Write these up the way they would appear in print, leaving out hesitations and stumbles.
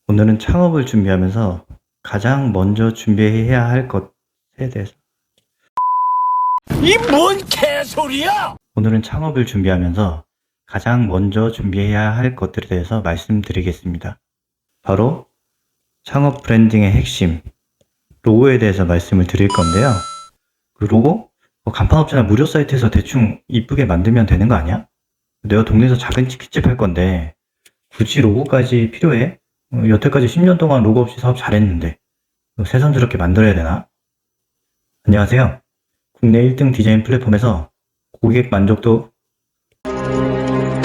오늘은 창업을 준비하면서 가장 먼저 준비해야 할 것에 대해서 이 뭔 개소리야! 오늘은 창업을 준비하면서 가장 먼저 준비해야 할 것들에 대해서 말씀드리겠습니다. 바로 창업 브랜딩의 핵심, 로고에 대해서 말씀을 드릴 건데요. 그 로고? 간판 없잖아. 무료 사이트에서 대충 이쁘게 만들면 되는 거 아니야? 내가 동네에서 작은 치킨집 할 건데 굳이 로고까지 필요해? 여태까지 10년 동안 로고 없이 사업 잘했는데 새삼스럽게 만들어야 되나? 안녕하세요. 국내 1등 디자인 플랫폼에서 고객 만족도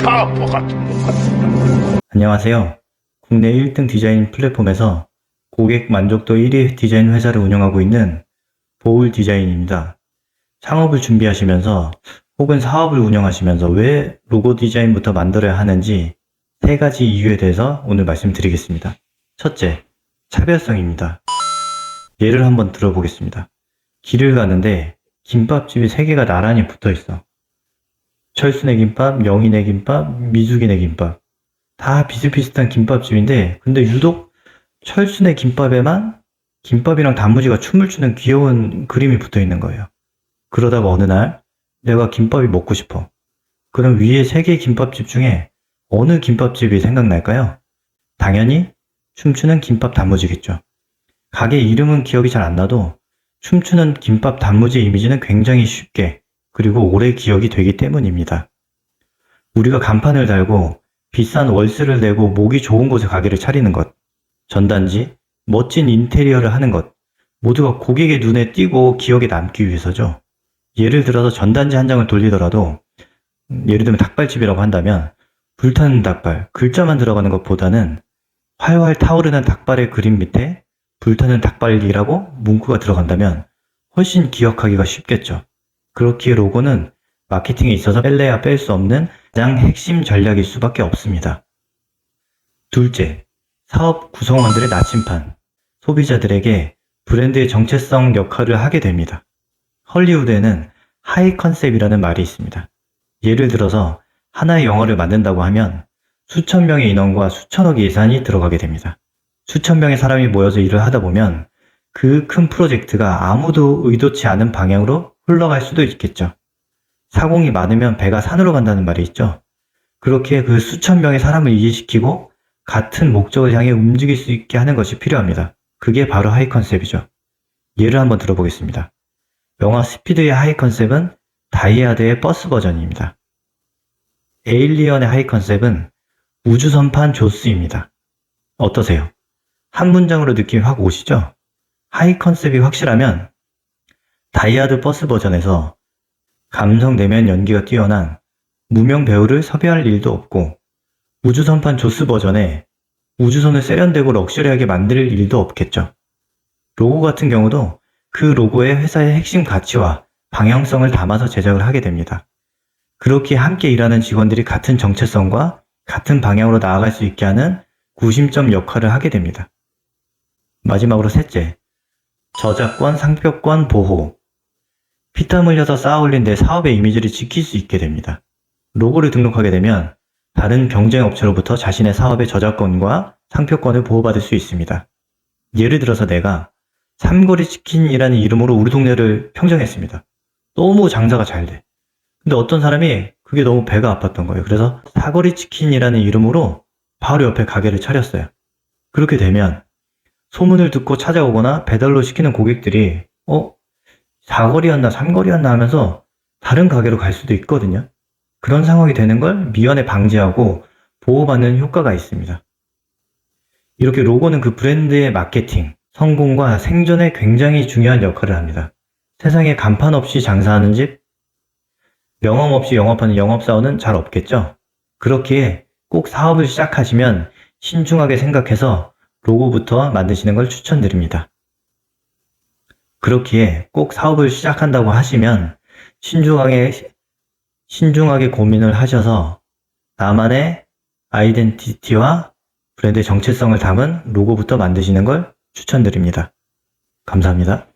바보 같은 것 같은. 안녕하세요. 국내 1등 디자인 플랫폼에서 고객 만족도 1위 디자인 회사를 운영하고 있는 보울 디자인입니다. 창업을 준비하시면서 혹은 사업을 운영하시면서 왜 로고 디자인부터 만들어야 하는지 3가지 이유에 대해서 오늘 말씀드리겠습니다. 첫째, 차별성입니다. 예를 한번 들어보겠습니다. 길을 가는데 김밥집이 3개가 나란히 붙어 있어. 철순의 김밥, 영인의 김밥, 미숙인의 김밥. 다 비슷비슷한 김밥집인데 근데 유독 철순의 김밥에만 김밥이랑 단무지가 춤을 추는 귀여운 그림이 붙어 있는 거예요. 그러다가 어느 날 내가 김밥이 먹고 싶어. 그럼 위에 3개의 김밥집 중에 어느 김밥집이 생각날까요? 당연히 춤추는 김밥 단무지겠죠. 가게 이름은 기억이 잘 안 나도 춤추는 김밥 단무지 이미지는 굉장히 쉽게 그리고 오래 기억이 되기 때문입니다. 우리가 간판을 달고 비싼 월세를 내고 목이 좋은 곳에 가게를 차리는 것, 전단지, 멋진 인테리어를 하는 것, 모두가 고객의 눈에 띄고 기억에 남기 위해서죠. 예를 들어서 전단지 한 장을 돌리더라도 예를 들면 닭발집이라고 한다면 불타는 닭발, 글자만 들어가는 것보다는 활활 타오르는 닭발의 그림 밑에 불타는 닭발이라고 문구가 들어간다면 훨씬 기억하기가 쉽겠죠. 그렇기에 로고는 마케팅에 있어서 뺄래야 뺄 수 없는 가장 핵심 전략일 수밖에 없습니다. 둘째, 사업 구성원들의 나침판, 소비자들에게 브랜드의 정체성 역할을 하게 됩니다. 헐리우드에는 하이 컨셉이라는 말이 있습니다. 예를 들어서 하나의 영화를 만든다고 하면 수천 명의 인원과 수천억의 예산이 들어가게 됩니다. 수천 명의 사람이 모여서 일을 하다 보면 그 큰 프로젝트가 아무도 의도치 않은 방향으로 흘러갈 수도 있겠죠. 사공이 많으면 배가 산으로 간다는 말이 있죠. 그렇게 그 수천 명의 사람을 이해시키고 같은 목적을 향해 움직일 수 있게 하는 것이 필요합니다. 그게 바로 하이 컨셉이죠. 예를 한번 들어보겠습니다. 영화 스피드의 하이 컨셉은 다이아드의 버스 버전입니다. 에일리언의 하이 컨셉은 우주선판 조스입니다. 어떠세요? 한 문장으로 느낌이 확 오시죠? 하이 컨셉이 확실하면 다이아드 버스 버전에서 감성 내면 연기가 뛰어난 무명 배우를 섭외할 일도 없고 우주선판 조스 버전에 우주선을 세련되고 럭셔리하게 만들 일도 없겠죠. 로고 같은 경우도 그 로고에 회사의 핵심 가치와 방향성을 담아서 제작을 하게 됩니다. 그렇게 함께 일하는 직원들이 같은 정체성과 같은 방향으로 나아갈 수 있게 하는 구심점 역할을 하게 됩니다. 마지막으로 셋째, 저작권, 상표권 보호. 피땀 흘려서 쌓아올린 내 사업의 이미지를 지킬 수 있게 됩니다. 로고를 등록하게 되면 다른 경쟁 업체로부터 자신의 사업의 저작권과 상표권을 보호받을 수 있습니다. 예를 들어서 내가 삼거리 치킨이라는 이름으로 우리 동네를 평정했습니다. 너무 장사가 잘 돼. 근데 어떤 사람이 그게 너무 배가 아팠던 거예요. 그래서 사거리 치킨이라는 이름으로 바로 옆에 가게를 차렸어요. 그렇게 되면 소문을 듣고 찾아오거나 배달로 시키는 고객들이 사거리였나 삼거리였나 하면서 다른 가게로 갈 수도 있거든요. 그런 상황이 되는 걸 미연에 방지하고 보호받는 효과가 있습니다. 이렇게 로고는 그 브랜드의 마케팅, 성공과 생존에 굉장히 중요한 역할을 합니다. 세상에 간판 없이 장사하는 집, 명함 없이 영업하는 영업사원은 잘 없겠죠? 그렇기에 꼭 사업을 시작하시면 신중하게 생각해서 로고부터 만드시는 걸 추천드립니다. 그렇기에 꼭 사업을 시작한다고 하시면 신중하게 고민을 하셔서 나만의 아이덴티티와 브랜드의 정체성을 담은 로고부터 만드시는 걸 추천드립니다. 감사합니다.